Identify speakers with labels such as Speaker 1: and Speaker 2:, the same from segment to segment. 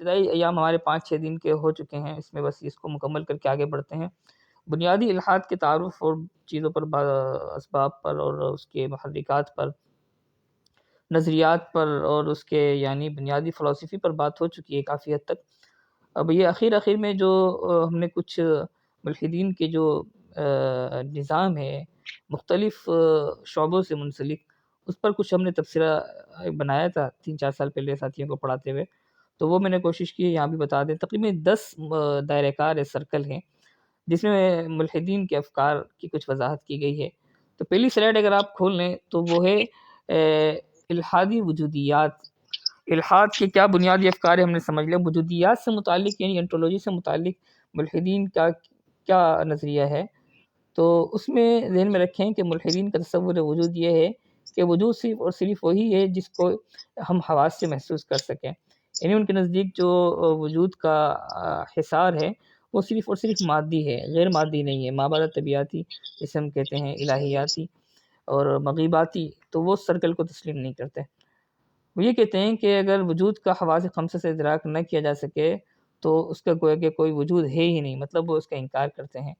Speaker 1: ابتدائی ایام ہمارے 5-6 دن کے ہو چکے ہیں، اس میں بس اس کو مکمل کر کے آگے بڑھتے ہیں۔ بنیادی الحاد کے تعارف اور چیزوں پر، اسباب پر اور اس کے محرکات پر، نظریات پر اور اس کے یعنی بنیادی فلسفی پر بات ہو چکی ہے کافی حد تک۔ اب یہ اخیر میں جو ہم نے کچھ ملحدین کے جو نظام ہے مختلف شعبوں سے منسلک، اس پر کچھ ہم نے تبصرہ بنایا تھا 3-4 سال پہلے ساتھیوں کو پڑھاتے ہوئے، تو وہ میں نے کوشش کی یہاں بھی بتا دیں۔ تقریباً 10 دائرہ کار سرکل ہیں جس میں ملحدین کے افکار کی کچھ وضاحت کی گئی ہے۔ تو پہلی سلائیڈ اگر آپ کھول لیں تو وہ ہے الحادی وجودیات۔ الحاد کے کیا بنیادی افکار ہیں ہم نے سمجھ لیا، وجودیات سے متعلق یعنی انٹولوجی سے متعلق ملحدین کا کیا نظریہ ہے۔ تو اس میں ذہن میں رکھیں کہ ملحدین کا تصور وجود یہ ہے کہ وجود صرف اور صرف وہی ہے جس کو ہم حواس سے محسوس کر سکیں، یعنی ان کے نزدیک جو وجود کا حصار ہے وہ صرف اور صرف مادی ہے، غیر مادی نہیں ہے، مابعد طبیعاتی جسے ہم کہتے ہیں، الہیاتی اور مغیباتی، تو وہ سرکل کو تسلیم نہیں کرتے۔ وہ یہ کہتے ہیں کہ اگر وجود کا حواس خمسہ سے ادراک نہ کیا جا سکے تو اس کا گویا کہ کوئی وجود ہے ہی نہیں، مطلب وہ اس کا انکار کرتے ہیں۔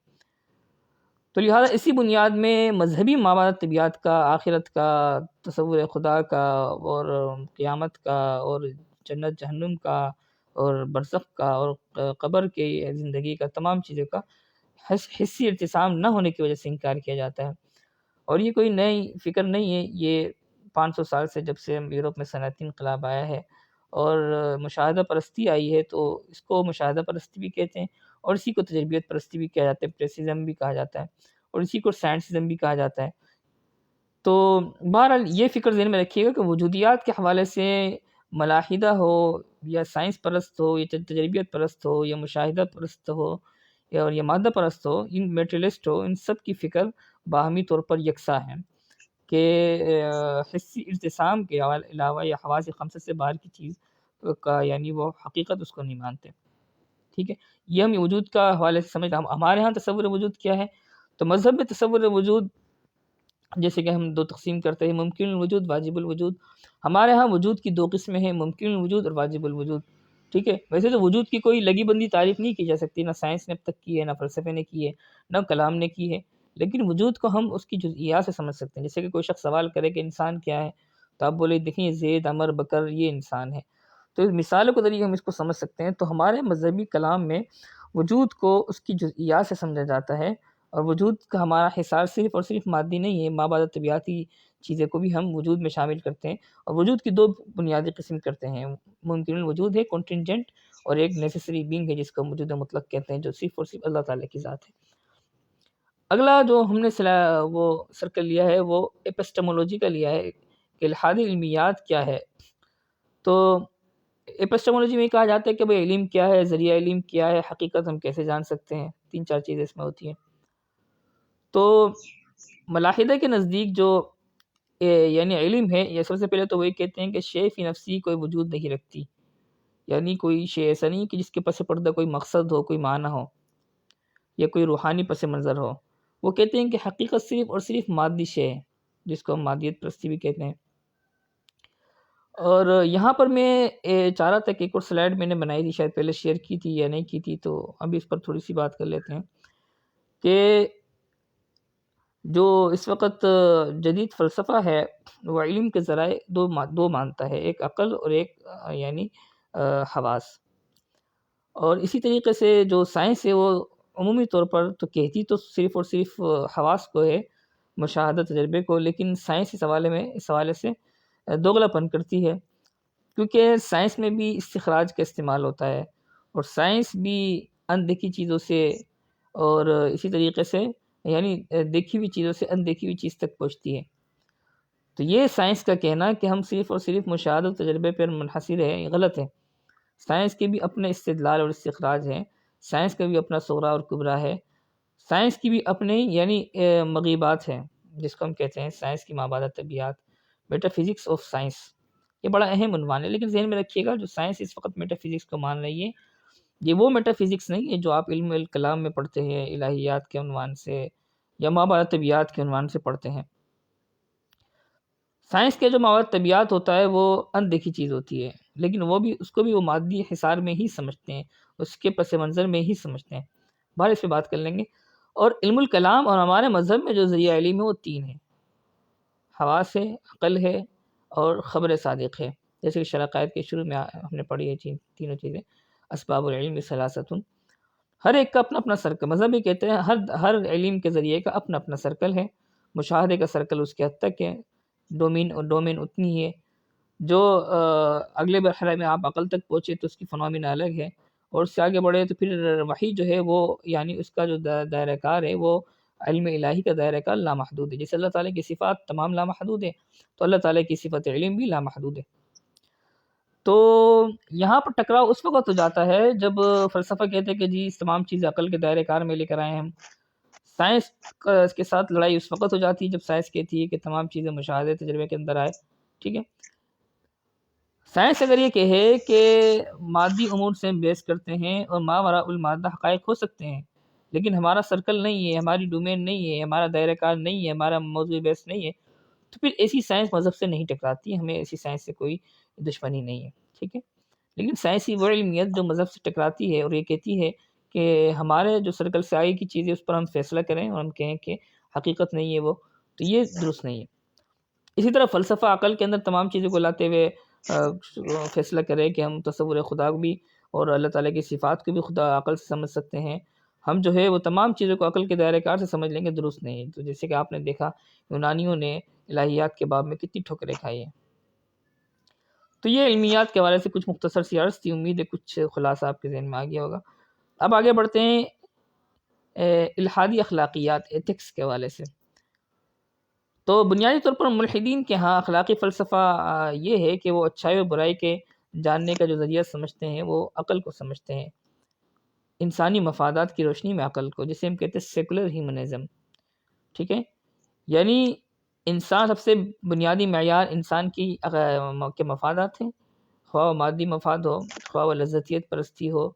Speaker 1: تو لہٰذا اسی بنیاد میں مذہبی مابعد طبیعت کا، آخرت کا، تصور خدا کا اور قیامت کا اور جنت جہنم کا اور برزخ کا اور قبر کے زندگی کا، تمام چیزوں کا حسی ارتسام نہ ہونے کی وجہ سے انکار کیا جاتا ہے۔ اور یہ کوئی نئی فکر نہیں ہے، یہ 500 سال سے جب سے یورپ میں صنعتی انقلاب آیا ہے اور مشاہدہ پرستی آئی ہے تو اس کو مشاہدہ پرستی بھی کہتے ہیں اور اسی کو تجربیت پرستی بھی کہا جاتا ہے، پریسزم بھی کہا جاتا ہے اور اسی کو سائنسزم بھی کہا جاتا ہے۔ تو بہرحال یہ فکر ذہن میں رکھیے گا کہ وجودیات کے حوالے سے ملاحدہ ہو یا سائنس پرست ہو یا تجربیت پرست ہو یا مشاہدہ پرست ہو یا مادہ پرست ہو، ان میٹریلسٹ ہو، ان سب کی فکر باہمی طور پر یکساں ہیں کہ حسی ارتسام کے علاوہ یا حواس خمسہ سے باہر کی چیز کا یعنی وہ حقیقت اس کو نہیں مانتے۔ ٹھیک ہے، یہ ہم وجود کا حوالے سے سمجھتے ہیں۔ ہمارے ہاں تصور وجود کیا ہے؟ تو مذہب میں تصور وجود جیسے کہ ہم 2 تقسیم کرتے ہیں، ممکن الوجود، واجب الوجود۔ ہمارے ہاں وجود کی 2 قسمیں ہیں، ممکن الوجود اور واجب الوجود۔ ٹھیک ہے، ویسے تو وجود کی کوئی لگی بندی تعریف نہیں کی جا سکتی، نہ سائنس نے اب تک کی ہے، نہ فلسفے نے کی ہے، نہ کلام نے کی ہے، لیکن وجود کو ہم اس کی جزئیات سے سمجھ سکتے ہیں۔ جیسے کہ کوئی شخص سوال کرے کہ انسان کیا ہے، تو آپ بولے دیکھیں زید، عمر، بکر یہ انسان ہے، تو اس مثالوں کے ذریعے ہم اس کو سمجھ سکتے ہیں۔ تو ہمارے مذہبی کلام میں وجود کو اس کی جزئیات سے سمجھا جاتا ہے، اور وجود کا ہمارا حصار صرف اور صرف مادی نہیں ہے، مابعد طبیعاتی چیزیں کو بھی ہم وجود میں شامل کرتے ہیں۔ اور وجود کی 2 بنیادی قسم کرتے ہیں، ممکن الوجود ہے کنٹینجنٹ، اور ایک نیسیسری بینگ ہے جس کو وجود مطلق کہتے ہیں، جو صرف اور صرف اللہ تعالیٰ کی ذات ہے۔ اگلا جو ہم نے وہ سرکل لیا ہے وہ ایپسٹمولوجی کا لیا ہے کہ الحادی علمیات کیا ہے۔ تو ایپسٹمولوجی میں کہا جاتا ہے کہ بھئی علم کیا ہے، ذریعہ علم کیا ہے، حقیقت ہم کیسے جان سکتے ہیں، 3-4 چیزیں اس میں ہوتی ہیں۔ تو ملاحدہ کے نزدیک جو یعنی علم ہے، یہ سب سے پہلے تو وہی کہتے ہیں کہ شے فی نفسی کوئی وجود نہیں رکھتی، یعنی کوئی شے ایسا نہیں کہ جس کے پس پردہ کوئی مقصد ہو، کوئی معنی ہو یا کوئی روحانی پس منظر ہو۔ وہ کہتے ہیں کہ حقیقت صرف اور صرف مادی شے ہے، جس کو ہم مادیت پرستی بھی کہتے ہیں۔ اور یہاں پر میں چاہ رہا تھا کہ ایک اور سلائیڈ میں نے بنائی تھی، شاید پہلے شیئر کی تھی یا نہیں کی تھی، تو ابھی اس پر تھوڑی سی بات کر لیتے ہیں کہ جو اس وقت جدید فلسفہ ہے وہ علم کے ذرائع دو مانتا ہے، ایک عقل اور ایک یعنی حواس۔ اور اسی طریقے سے جو سائنس ہے وہ عمومی طور پر تو کہتی تو صرف اور صرف حواس کو ہے، مشاہدہ تجربے کو، لیکن سائنس اس حوالے سے دوغلا پن کرتی ہے، کیونکہ سائنس میں بھی استخراج کا استعمال ہوتا ہے، اور سائنس بھی اندیکھی چیزوں سے اور اسی طریقے سے یعنی دیکھی ہوئی چیزوں سے اندیکھی ہوئی چیز تک پہنچتی ہے۔ تو یہ سائنس کا کہنا کہ ہم صرف اور صرف مشاہدہ تجربے پر منحصر ہے، یہ غلط ہے۔ سائنس کے بھی اپنے استدلال اور استخراج ہیں، سائنس کا بھی اپنا صغرا اور کبریٰ ہے، سائنس کی بھی اپنے یعنی مغیبات ہیں، جس کو ہم کہتے ہیں سائنس کی مابعد طبیعات، میٹا فزکس آف سائنس۔ یہ بڑا اہم عنوان ہے، لیکن ذہن میں رکھیے گا جو سائنس اس وقت میٹا فزکس کو مان رہی ہے، یہ وہ میٹا فزکس نہیں ہے جو آپ علم الکلام میں پڑھتے ہیں، الہیات کے عنوان سے یا مابعد طبیعات کے عنوان سے پڑھتے ہیں۔ سائنس کے جو مابعد طبیعات ہوتا ہے وہ اندیکھی چیز ہوتی ہے، لیکن وہ بھی اس کو بھی وہ مادی حصار میں ہی سمجھتے ہیں، اس کے پس منظر میں ہی سمجھتے ہیں۔ باہر اس پہ بات کر لیں گے۔ اور علم الکلام اور ہمارے مذہب میں جو ذریعہ علم ہے وہ تین ہیں، حواس ہے، عقل ہے اور خبر صادق ہے، جیسے کہ شرائط کے شروع میں ہم نے پڑھی ہے تینوں چیزیں، اسباب العلم ثلاثۃ۔ ہر ایک کا اپنا اپنا سرکل، مذہب یہ کہتے ہیں ہر علم کے ذریعے کا اپنا اپنا سرکل ہے، مشاہدے کا سرکل اس کے حد تک ہے، ڈومین اتنی ہی ہے، جو اگلے مرحلے میں آپ عقل تک پہنچے تو اس کی فنامین الگ ہے، اور اس سے آگے بڑھے تو پھر وحی جو ہے وہ یعنی اس کا جو دائرہ کار ہے وہ علم الہی کا دائرہ کار لامحدود ہے۔ جیسے اللہ تعالیٰ کی صفات تمام لامحدود ہے، تو اللہ تعالیٰ کی صفت علم بھی لامحدود ہے۔ تو یہاں پر ٹکراؤ اس وقت ہو جاتا ہے جب فلسفہ کہتے ہیں کہ جی اس تمام چیزیں عقل کے دائرہ کار میں لے کر آئے ہیں ہم۔ سائنس کے ساتھ لڑائی اس وقت ہو جاتی ہے جب سائنس کہتی ہے کہ تمام چیزیں مشاہدے تجربے کے اندر آئے، ٹھیک ہے۔ سائنس اگر یہ کہے کہ مادی امور سے ہم بیس کرتے ہیں اور ما وراء المادہ حقائق ہو سکتے ہیں، لیکن ہمارا سرکل نہیں ہے، ہماری ڈومین نہیں ہے، ہمارا دائرہ کار نہیں ہے، ہمارا موضوع بیس نہیں ہے، تو پھر ایسی سائنس مذہب سے نہیں ٹکراتی، ہمیں ایسی سائنس سے کوئی دشمنی نہیں ہے، ٹھیک ہے۔ لیکن سائنسی وہ علمیت جو مذہب سے ٹکراتی ہے اور یہ کہتی ہے کہ ہمارے جو سرکل سے آئی کی چیزیں اس پر ہم فیصلہ کریں اور ہم کہیں کہ حقیقت نہیں ہے وہ، تو یہ درست نہیں ہے۔ اسی طرح فلسفہ عقل کے اندر تمام چیزوں کو لاتے ہوئے فیصلہ کرے کہ ہم تصور خدا بھی اور اللہ تعالیٰ کی صفات کو بھی خدا عقل سے سمجھ سکتے ہیں، ہم جو ہے وہ تمام چیزوں کو عقل کے دائرہ کار سے سمجھ لیں گے، درست نہیں ہے۔ تو جیسے کہ آپ نے دیکھا یونانیوں نے الہیات کے باب میں کتنی ٹھوکریں کھائی ہیں۔ تو یہ علمیات کے حوالے سے کچھ مختصر سی عرض تھی، امید ہے کچھ خلاصہ آپ کے ذہن میں آ گیا ہوگا۔ اب آگے بڑھتے ہیں الحادی اخلاقیات، ایتھکس کے حوالے سے۔ تو بنیادی طور پر ملحدین کے ہاں اخلاقی فلسفہ یہ ہے کہ وہ اچھائی اور برائی کے جاننے کا جو ذریعہ سمجھتے ہیں وہ عقل کو سمجھتے ہیں، انسانی مفادات کی روشنی میں عقل کو، جسے ہم کہتے ہیں سیکولر ہیومنزم، ٹھیک ہے۔ یعنی انسان سب سے بنیادی معیار انسان کے مفادات ہیں، خواہ وہ مادی مفاد ہو، خواہ وہ لذتیت پرستی ہو،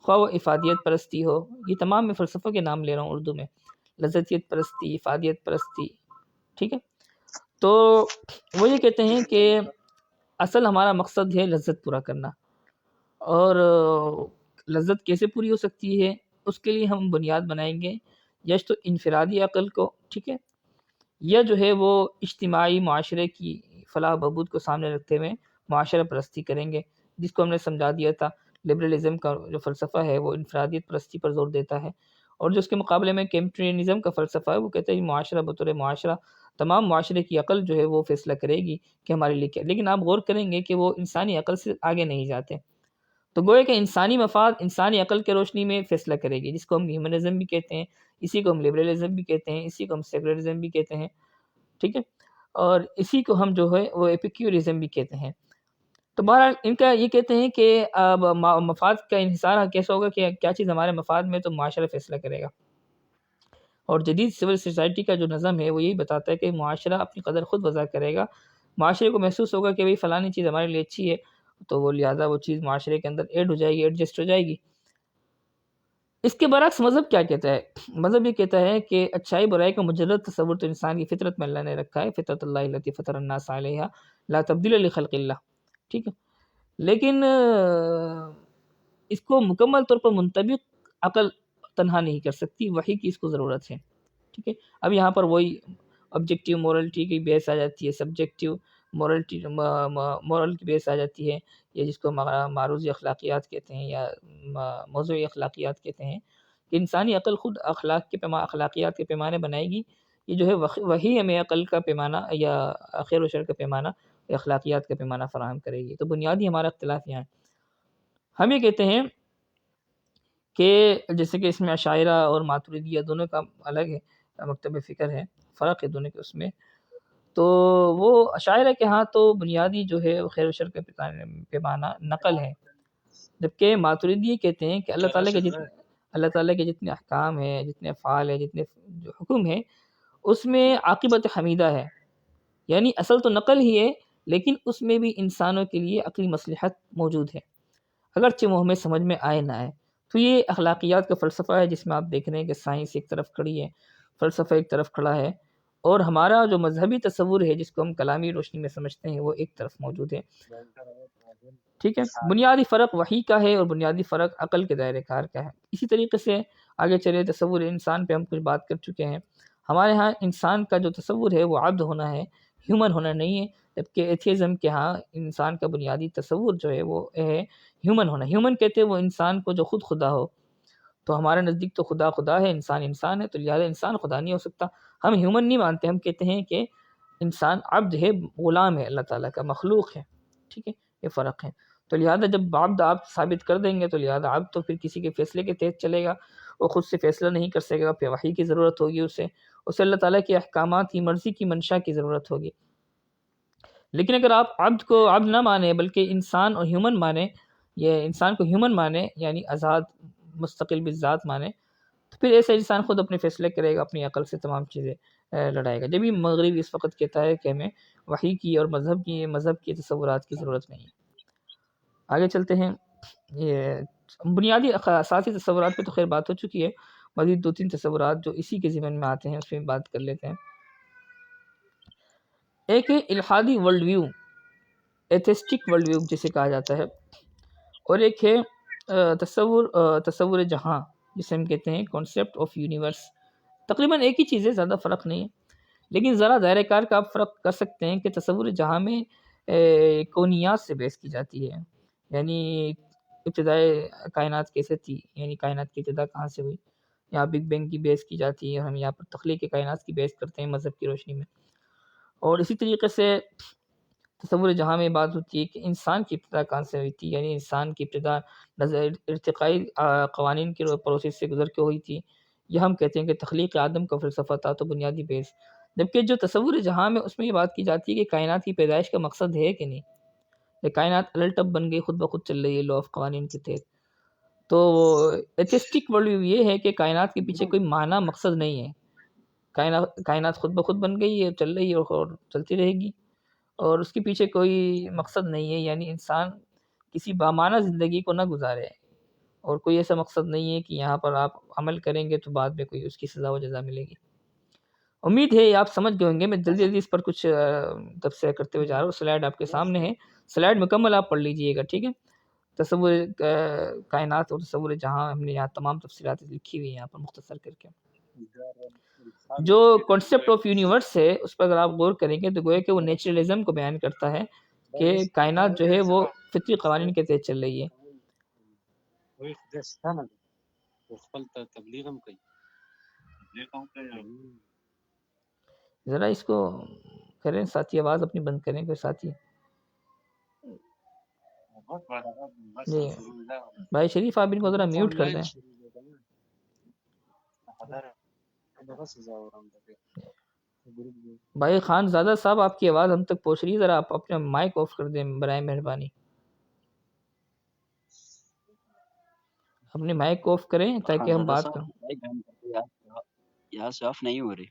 Speaker 1: خواہ وہ افادیت پرستی ہو، یہ تمام میں فلسفہ کے نام لے رہا ہوں اردو میں، لذتیت پرستی، افادیت پرستی، ٹھیک ہے۔ تو وہ یہ کہتے ہیں کہ اصل ہمارا مقصد ہے لذت پورا کرنا، اور لذت کیسے پوری ہو سکتی ہے اس کے لیے ہم بنیاد بنائیں گے یا تو انفرادی عقل کو، ٹھیک ہے، یا جو ہے وہ اجتماعی معاشرے کی فلاح بہبود کو سامنے رکھتے ہوئے معاشرہ پرستی کریں گے، جس کو ہم نے سمجھا دیا تھا لبرلزم کا جو فلسفہ ہے وہ انفرادیت پرستی پر زور دیتا ہے، اور جو اس کے مقابلے میں کیمپٹرینزم کا فلسفہ ہے وہ کہتا ہے کہ معاشرہ بطور معاشرہ تمام معاشرے کی عقل جو ہے وہ فیصلہ کرے گی کہ ہمارے لیے کیا، لیکن آپ غور کریں گے کہ وہ انسانی عقل سے آگے نہیں جاتے، تو گویا کہ انسانی مفاد انسانی عقل کے روشنی میں فیصلہ کرے گی، جس کو ہم ہیومنزم بھی کہتے ہیں، اسی کو ہم لبرلزم بھی کہتے ہیں، اسی کو ہم سیکولرزم بھی کہتے ہیں، ٹھیک ہے، اور اسی کو ہم جو ہے وہ ایپیکیورزم بھی کہتے ہیں۔ تو بہرحال ان کا یہ کہتے ہیں کہ اب مفاد کا انحصار کیسا ہوگا کہ کیا چیز ہمارے مفاد میں تو معاشرہ فیصلہ کرے گا، اور جدید سول سوسائٹی کا جو نظم ہے وہ یہی بتاتا ہے کہ معاشرہ اپنی قدر خود وضع کرے گا، معاشرے کو محسوس ہوگا کہ بھئی فلانی چیز ہمارے لیے اچھی ہے تو وہ لہٰذا وہ چیز معاشرے کے اندر ایڈ ہو جائے گی، ایڈجسٹ ہو جائے گی۔ اس کے برعکس مذہب کیا کہتا ہے؟ مذہب یہ کہتا ہے کہ اچھائی برائی کا مجرد تصور تو انسان کی فطرت میں اللہ نے رکھا ہے، فطرت اللہ التی فطر الناس علیہا لا تبدیل لخلق اللہ، ٹھیک ہے، لیکن اس کو مکمل طور پر منطبق عقل تنہا نہیں کر سکتی، وحی کی اس کو ضرورت ہے، ٹھیک ہے۔ اب یہاں پر وہی آبجیکٹیو مورلٹی کی بیس آ جاتی ہے، سبجیکٹیو مورل کی بیس آ جاتی ہے، یا جس کو معروضی اخلاقیات کہتے ہیں یا موضوعی اخلاقیات کہتے ہیں، کہ انسانی عقل خود اخلاقیات کے پیمانے بنائے گی، یہ جو ہے وہی ہمیں عقل کا پیمانہ یا خیر و شر کا پیمانہ یا اخلاقیات کا پیمانہ فراہم کرے گی۔ تو بنیادی ہمارا اختلاف یہاں ہے۔ ہم یہ کہتے ہیں کہ جیسے کہ اس میں عشائرہ اور ماتریدیہ دونوں کا الگ ہے مکتب فکر ہے، فرق ہے دونوں کے اس میں، تو وہ عشائرہ کے ہاں تو بنیادی جو ہے وہ خیر و شر کا پیمانہ نقل ہے، جبکہ ماتریدی کہتے ہیں کہ اللہ تعالیٰ کے جتنے احکام ہیں، جتنے افعال ہیں، جتنے جو حکم ہیں، اس میں عاقبت حمیدہ ہے، یعنی اصل تو نقل ہی ہے لیکن اس میں بھی انسانوں کے لیے عقلی مصلحت موجود ہے، اگرچہ وہ ہمیں سمجھ میں آئے نہ آئے۔ تو یہ اخلاقیات کا فلسفہ ہے جس میں آپ دیکھ رہے ہیں کہ سائنس ایک طرف کھڑی ہے، فلسفہ ایک طرف کھڑا ہے، اور ہمارا جو مذہبی تصور ہے جس کو ہم کلامی روشنی میں سمجھتے ہیں وہ ایک طرف موجود ہے۔ ٹھیک ہے، بنیادی فرق وحی کا ہے اور بنیادی فرق عقل کے دائرۂ کار کا ہے۔ اسی طریقے سے آگے چلے، تصور انسان پہ ہم کچھ بات کر چکے ہیں۔ ہمارے ہاں انسان کا جو تصور ہے وہ عبد ہونا ہے، ہیومن ہونا نہیں ہے، جبکہ ایتھیزم کے ہاں انسان کا بنیادی تصور جو ہے وہ ہے ہیومن ہونا۔ ہیومن کہتے ہیں وہ انسان کو جو خود خدا ہو، تو ہمارے نزدیک تو خدا خدا ہے، انسان انسان ہے، تو لہٰذا انسان خدا نہیں ہو سکتا۔ ہم ہیومن نہیں مانتے، ہم کہتے ہیں کہ انسان عبد ہے، غلام ہے، اللہ تعالیٰ کا مخلوق ہے، ٹھیک ہے، یہ فرق ہے۔ تو لہٰذا جب عبد آپ ثابت کر دیں گے تو لہٰذا عبد تو پھر کسی کے فیصلے کے تحت چلے گا، وہ خود سے فیصلہ نہیں کر سکے گا، پھر وحی کی ضرورت ہوگی، اسے اللہ تعالیٰ کے احکامات کی مرضی کی منشا کی ضرورت ہوگی۔ لیکن اگر آپ عبد کو عبد نہ مانیں بلکہ انسان اور ہیومن مانیں، یہ انسان کو ہیومن مانیں یعنی آزاد مستقل بالذات مانیں، تو پھر ایسا انسان خود اپنے فیصلے کرے گا، اپنی عقل سے تمام چیزیں لڑائے گا۔ جبھی مغرب اس وقت کہتا ہے کہ ہمیں وحی کی اور مذہب کی تصورات کی ضرورت نہیں ہے۔ آگے چلتے ہیں، یہ بنیادی اساسی تصورات پہ تو خیر بات ہو چکی ہے، مزید 2-3 تصورات جو اسی کے ضمن میں آتے ہیں اس میں بات کر لیتے ہیں۔ ایک ہے الحادی ورلڈ ویو، ایتھسٹک ورلڈ ویو جسے کہا جاتا ہے، اور ایک ہے تصور جہاں جسے ہم کہتے ہیں کانسیپٹ آف یونیورس۔ تقریباً ایک ہی چیز ہے، زیادہ فرق نہیں ہے، لیکن ذرا دائرۂ کار کا آپ فرق کر سکتے ہیں کہ تصور جہاں میں کونیات سے بحث کی جاتی ہے، یعنی ابتدائے کائنات کیسے تھی، یعنی کائنات کی ابتدا کہاں سے ہوئی، یہاں بگ بینگ کی بحث کی جاتی ہے، ہم یہاں پر تخلیق کائنات کی بحث کرتے ہیں مذہب کی روشنی میں۔ اور اسی طریقے سے تصور جہاں میں بات ہوتی ہے کہ انسان کی ابتدا کہاں سے ہوئی تھی، یعنی انسان کی ابتدا ارتقائی قوانین کے پروسیس سے گزر کے ہوئی تھی، یہ ہم کہتے ہیں کہ تخلیق آدم کا فلسفہ تھا، تو بنیادی بیس۔ جبکہ جو تصور جہاں میں اس میں یہ بات کی جاتی ہے کہ کائنات کی پیدائش کا مقصد ہے کہ نہیں، یہ کائنات الٹب بن گئی، خود بخود چل رہی ہے لا آف قوانین کے تحت۔ تو ایتھسٹک ورلڈ ویو یہ ہے کہ کائنات کے پیچھے کوئی معنی مقصد نہیں ہے، کائنات خود بخود بن گئی ہے، چل رہی ہے اور چلتی رہے گی، اور اس کے پیچھے کوئی مقصد نہیں ہے، یعنی انسان کسی بامعنی زندگی کو نہ گزارے، اور کوئی ایسا مقصد نہیں ہے کہ یہاں پر آپ عمل کریں گے تو بعد میں کوئی اس کی سزا و جزا ملے گی۔ امید ہے آپ سمجھ گئے ہوں گے، میں جلدی جلدی اس پر کچھ تبصرہ کرتے ہوئے جا رہا ہوں۔ سلائڈ آپ کے سامنے ہے، سلائڈ مکمل آپ پڑھ لیجئے گا، ٹھیک ہے۔ تصور کائنات اور تصور جہاں ہم نے یہاں تمام تفصیلات لکھی ہوئی ہیں یہاں پر مختصر کر کے۔ جو کانسیپٹ آف یونیورس ہے اس پر اگر آپ غور کریں گے تو گویا کہ وہ نیچرلزم کو بیان کرتا ہے کہ کائنات جو ہے وہ فطری قوانین کے تحت چل رہی ہے۔ ذرا اس کو کریں ساتھی، آواز اپنی بند کریں کوئی ساتھی۔ جی بھائی شریف آپ ان کو ذرا میوٹ کر دیں۔ بھائی خان زادہ صاحب آپ کی آواز ہم تک پہنچ رہی ہے، ذرا آپ اپنا مائک آف کر دیں برائے مہربانی، اپنے مائک آف کریں تاکہ ہم بات کریں۔
Speaker 2: یہاں سے آف نہیں ہو رہی۔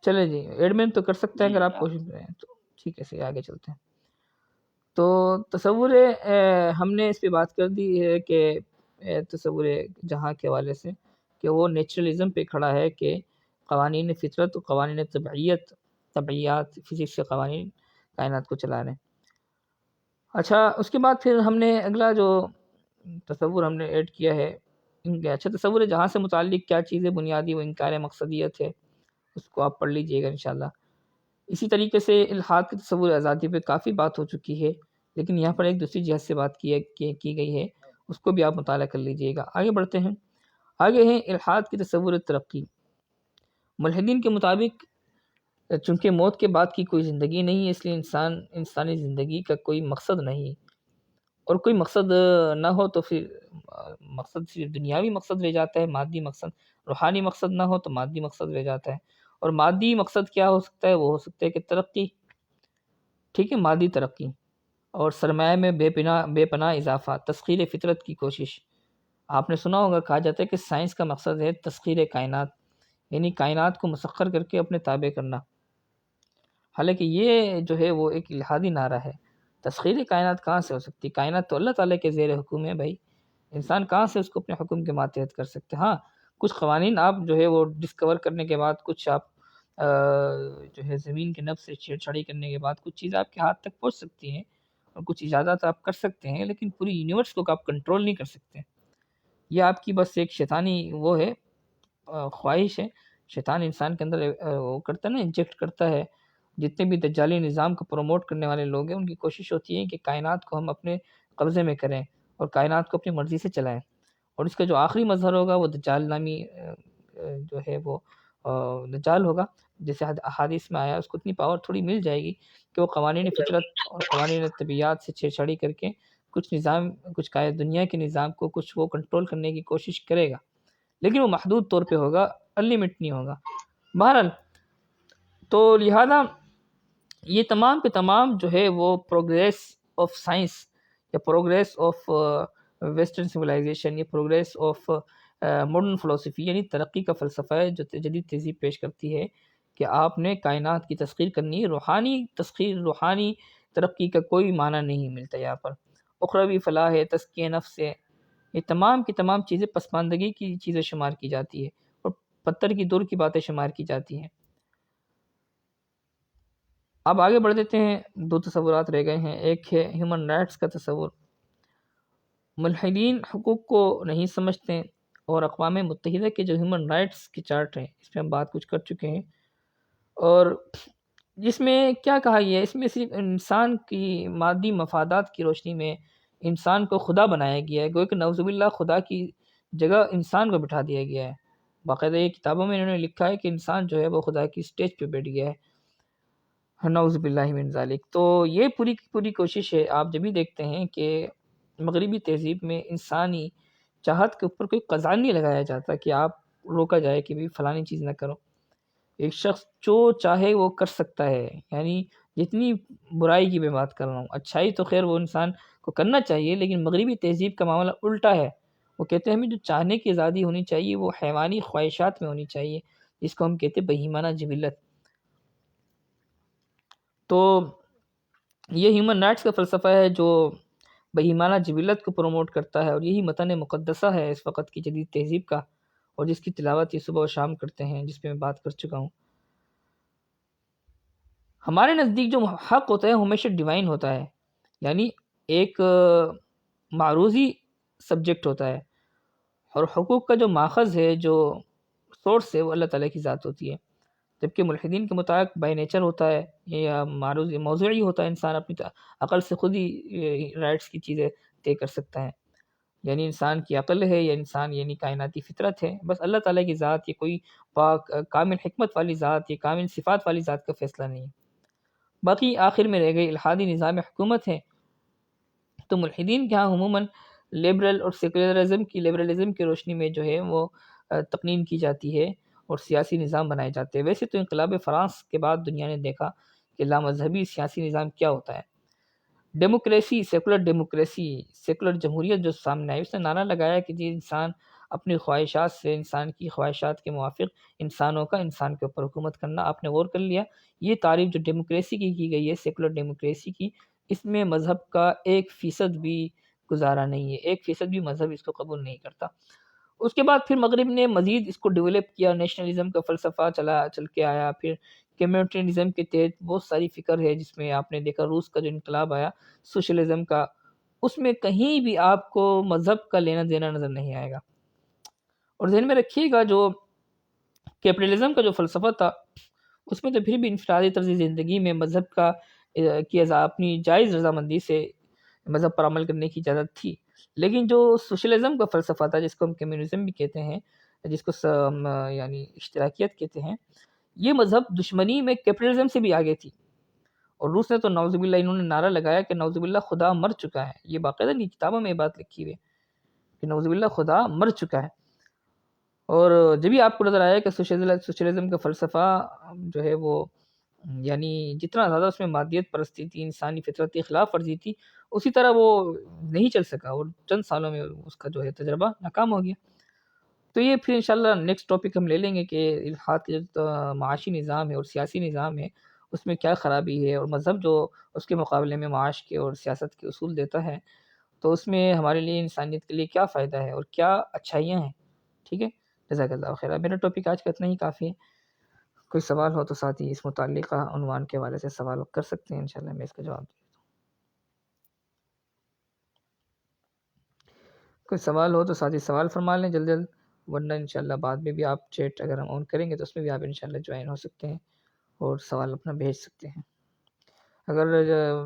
Speaker 1: چلے جی ایڈمن تو کر سکتا ہے اگر آپ کوشش کریں تو ٹھیک ہے، سے آگے چلتے ہیں۔ تو تصور ہم نے اس پہ بات کر دی ہے کہ تصور جہاں کے حوالے سے کہ وہ نیچرلزم پہ کھڑا ہے کہ قوانین فطرت و قوانین طبعیات فزکس کے قوانین کائنات کو چلا رہے ہیں۔ اچھا اس کے بعد پھر ہم نے اگلا جو تصور ہم نے ایڈ کیا ہے، اچھا تصور جہاں سے متعلق کیا چیزیں بنیادی و انکار مقصدیت ہے، اس کو آپ پڑھ لیجئے گا انشاءاللہ۔ اسی طریقے سے الحاد کے تصور آزادی پہ کافی بات ہو چکی ہے، لیکن یہاں پر ایک دوسری جہت سے بات کی گئی ہے، اس کو بھی آپ مطالعہ کر لیجئے گا۔ آگے بڑھتے ہیں، آگے ہیں الحاد کی تصور ترقی۔ ملحدین کے مطابق چونکہ موت کے بعد کی کوئی زندگی نہیں ہے، اس لیے انسانی زندگی کا کوئی مقصد نہیں، اور کوئی مقصد نہ ہو تو پھر مقصد صرف دنیاوی مقصد رہ جاتا ہے، مادی مقصد، روحانی مقصد نہ ہو تو مادی مقصد رہ جاتا ہے۔ اور مادی مقصد کیا ہو سکتا ہے؟ وہ ہو سکتا ہے کہ ترقی، ٹھیک ہے، مادی ترقی، اور سرمایہ میں بے پناہ اضافہ، تسخیر فطرت کی کوشش۔ آپ نے سنا ہوگا کہا جاتا ہے کہ سائنس کا مقصد ہے تسخیر کائنات، یعنی کائنات کو مسخر کر کے اپنے تابع کرنا۔ حالانکہ یہ جو ہے وہ ایک الہادی نعرہ ہے، تسخیر کائنات کہاں سے ہو سکتی؟ کائنات تو اللہ تعالیٰ کے زیر حکم ہے بھائی، انسان کہاں سے اس کو اپنے حکم کے ماتحت کر سکتے؟ ہاں کچھ قوانین آپ جو ہے وہ ڈسکور کرنے کے بعد کچھ آپ جو ہے زمین کے نفس سے چھیڑ چھاڑی کرنے کے بعد کچھ چیزیں آپ کے ہاتھ تک پہنچ سکتی ہیں اور کچھ ایجادات آپ کر سکتے ہیں، لیکن پوری یونیورس کو آپ کنٹرول نہیں کر سکتے۔ یہ آپ کی بس ایک شیطانی وہ ہے، خواہش ہے۔ شیطان انسان کے اندر وہ کرتا ہے نا، انجیکٹ کرتا ہے۔ جتنے بھی دجالی نظام کو پروموٹ کرنے والے لوگ ہیں، ان کی کوشش ہوتی ہے کہ کائنات کو ہم اپنے قبضے میں کریں اور کائنات کو اپنی مرضی سے چلائیں، اور اس کا جو آخری مظہر ہوگا وہ دجال نامی جو ہے وہ دجال ہوگا۔ جیسے احادیث میں آیا، اس کو اتنی پاور تھوڑی مل جائے گی کہ وہ قوانین فطرت اور قوانین طبیعت سے چھیڑ چھاڑی کر کے کچھ دنیا کے نظام کو کچھ وہ کنٹرول کرنے کی کوشش کرے گا، لیکن وہ محدود طور پہ ہوگا، انلیمٹ نہیں ہوگا۔ بہرحال تو لہذا یہ تمام کے تمام جو ہے وہ پروگریس آف سائنس یا پروگریس آف ویسٹرن سویلائزیشن یا پروگریس آف ماڈرن فلسفی، یعنی ترقی کا فلسفہ ہے جو جدید تہذیب پیش کرتی ہے کہ آپ نے کائنات کی تسخیر کرنی ہے۔ روحانی تسخیر، روحانی ترقی کا کوئی معنی نہیں ملتا یہاں پر۔ اخروی فلاح ہے، تزکیہ نفس ہے، یہ تمام کی تمام چیزیں پسماندگی کی چیزیں شمار کی جاتی ہے اور پتھر کی دور کی باتیں شمار کی جاتی ہیں۔ اب آگے بڑھ دیتے ہیں، دو تصورات رہ گئے ہیں۔ ایک ہے ہیومن رائٹس کا تصور۔ ملحدین حقوق کو نہیں سمجھتے، اور اقوام متحدہ کے جو ہیومن رائٹس کی چارٹ ہے، اس پہ ہم بات کچھ کر چکے ہیں، اور جس میں کیا کہا گیا ہے، اس میں صرف انسان کی مادی مفادات کی روشنی میں انسان کو خدا بنایا گیا ہے، گویا کہ نعوذ باللہ خدا کی جگہ انسان کو بٹھا دیا گیا ہے۔ باقاعدہ یہ کتابوں میں انہوں نے لکھا ہے کہ انسان جو ہے وہ خدا کی سٹیج پہ بیٹھ گیا ہے، نعوذ باللہ من ذالک۔ تو یہ پوری کی پوری کوشش ہے۔ آپ جب بھی دیکھتے ہیں کہ مغربی تہذیب میں انسانی چاہت کے اوپر کوئی قزان نہیں لگایا جاتا کہ آپ روکا جائے کہ بھی فلانی چیز نہ کرو۔ ایک شخص جو چاہے وہ کر سکتا ہے، یعنی جتنی برائی کی میں بات کر رہا ہوں، اچھائی تو خیر وہ انسان کو کرنا چاہیے، لیکن مغربی تہذیب کا معاملہ الٹا ہے۔ وہ کہتے ہیں ہمیں جو چاہنے کی آزادی ہونی چاہیے وہ حیوانی خواہشات میں ہونی چاہیے، جس کو ہم کہتے ہیں بہیمانہ جبلت۔ تو یہ ہیومن رائٹس کا فلسفہ ہے جو بہیمانہ جبلت کو پروموٹ کرتا ہے، اور یہی متن مقدسہ ہے اس وقت کی جدید تہذیب کا، اور جس کی تلاوت یہ صبح و شام کرتے ہیں، جس پہ میں بات کر چکا ہوں۔ ہمارے نزدیک جو حق ہوتا ہے ہمیشہ ڈیوائن ہوتا ہے، یعنی ایک معروضی سبجیکٹ ہوتا ہے، اور حقوق کا جو ماخذ ہے، جو سورس ہے، وہ اللہ تعالیٰ کی ذات ہوتی ہے، جبکہ ملحدین کے مطابق بائی نیچر ہوتا ہے، یا معروضی موضوعی ہوتا ہے، انسان اپنی عقل سے خود ہی رائٹس کی چیزیں طے کر سکتا ہے، یعنی انسان کی عقل ہے یا انسان یعنی کائناتی فطرت ہے، بس اللہ تعالیٰ کی ذات، یہ کوئی پاک کامل حکمت والی ذات، یہ کامل صفات والی ذات کا فیصلہ نہیں ہے۔ باقی آخر میں رہ گئی الحادی نظام حکومت ہے۔ تو ملحدین کے ہاں عموماً لیبرل اور لیبرلزم کی روشنی میں جو ہے وہ تقنین کی جاتی ہے اور سیاسی نظام بنائے جاتے ہیں۔ ویسے تو انقلاب فرانس کے بعد دنیا نے دیکھا کہ لامذہبی سیاسی نظام کیا ہوتا ہے۔ ڈیموکریسی، سیکولر جمہوریت جو سامنے آئی، اس نے نعرہ لگایا کہ جی انسان اپنی خواہشات سے، انسان کی خواہشات کے موافق انسان کے اوپر حکومت کرنا۔ آپ نے غور کر لیا، یہ تعریف جو ڈیموکریسی کی گئی ہے، سیکولر ڈیموکریسی کی، اس میں مذہب کا 1% بھی گزارا نہیں ہے، 1% بھی مذہب اس کو قبول نہیں کرتا۔ اس کے بعد پھر مغرب نے مزید اس کو ڈیولپ کیا، نیشنلزم کا فلسفہ چل کے آیا، پھر کمیونٹرزم کے تحت بہت ساری فکر ہے، جس میں آپ نے دیکھا روس کا جو انقلاب آیا سوشلزم کا، اس میں کہیں بھی آپ کو مذہب کا لینا دینا نظر نہیں آئے گا۔ اور ذہن میں رکھیے گا جو کیپٹلزم کا جو فلسفہ تھا، اس میں تو پھر بھی انفرادی طرز زندگی میں مذہب کی اپنی جائز رضامندی سے مذہب پر عمل کرنے کی اجازت تھی، لیکن جو سوشلزم کا فلسفہ تھا، جس کو ہم کمیونزم بھی کہتے ہیں، جس کو یعنی اشتراکیت کہتے ہیں، یہ مذہب دشمنی میں کیپٹلزم سے بھی آگے تھی۔ اور روس نے تو نعوذ باللہ، انہوں نے نعرہ لگایا کہ نعوذ باللہ خدا مر چکا ہے، یہ باقاعدہ نہیں، کتابوں میں یہ بات لکھی ہوئی ہے کہ نعوذ باللہ خدا مر چکا ہے۔ اور جب بھی آپ کو نظر آیا کہ سوشلزم کا فلسفہ جو ہے وہ یعنی جتنا زیادہ اس میں مادیت پرستی تھی، انسانی فطرت کی خلاف ورزی تھی، اسی طرح وہ نہیں چل سکا، اور چند سالوں میں اس کا جو ہے تجربہ ناکام ہو گیا۔ تو یہ پھر انشاءاللہ نیکسٹ ٹاپک ہم لے لیں گے کہ الحاد کے جو معاشی نظام ہے اور سیاسی نظام ہے، اس میں کیا خرابی ہے، اور مذہب جو اس کے مقابلے میں معاش کے اور سیاست کے اصول دیتا ہے، تو اس میں ہمارے لیے، انسانیت کے لیے کیا فائدہ ہے اور کیا اچھائیاں ہیں۔ ٹھیک ہے، جزاک اللہ خیر۔ میرا ٹاپک آج کا اتنا ہی کافی ہے۔ کوئی سوال ہو تو ساتھی اس متعلقہ عنوان کے حوالے سے سوال کر سکتے ہیں، انشاءاللہ میں اس کا جواب دوں۔ کوئی سوال ہو تو ساتھی سوال فرما لیں جلد جلد، ورنہ انشاءاللہ بعد میں بھی آپ چیٹ اگر ہم آن کریں گے تو اس میں بھی آپ انشاءاللہ جوائن ہو سکتے ہیں اور سوال اپنا بھیج سکتے ہیں۔ اگر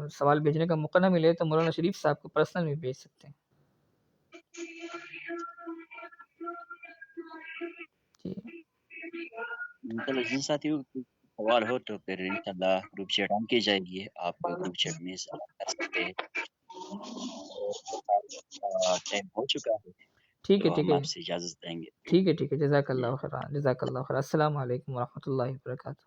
Speaker 1: سوال بھیجنے کا موقع نہ ملے تو مولانا شریف صاحب کو پرسنل بھی بھیج سکتے ہیں۔ جی
Speaker 2: چلو جن ساتھیوں کو سوال ہو تو پھر انشاءاللہ گروپ چیٹ آن کی جائے گی، آپ گروپ چیٹ میں سوال کر سکتے ہیں۔ اور ٹائم ہو چکا ہے
Speaker 1: ٹھیک ہے
Speaker 2: تو
Speaker 1: ٹھیک
Speaker 2: ہم
Speaker 1: ہے
Speaker 2: آپ سے اجازت دیں گے۔
Speaker 1: ٹھیک ہے ٹھیک ہے، جزاک
Speaker 2: جی
Speaker 1: اللہ خیر، جزاک اللہ خیر۔ السلام علیکم ورحمۃ اللہ وبرکاتہ۔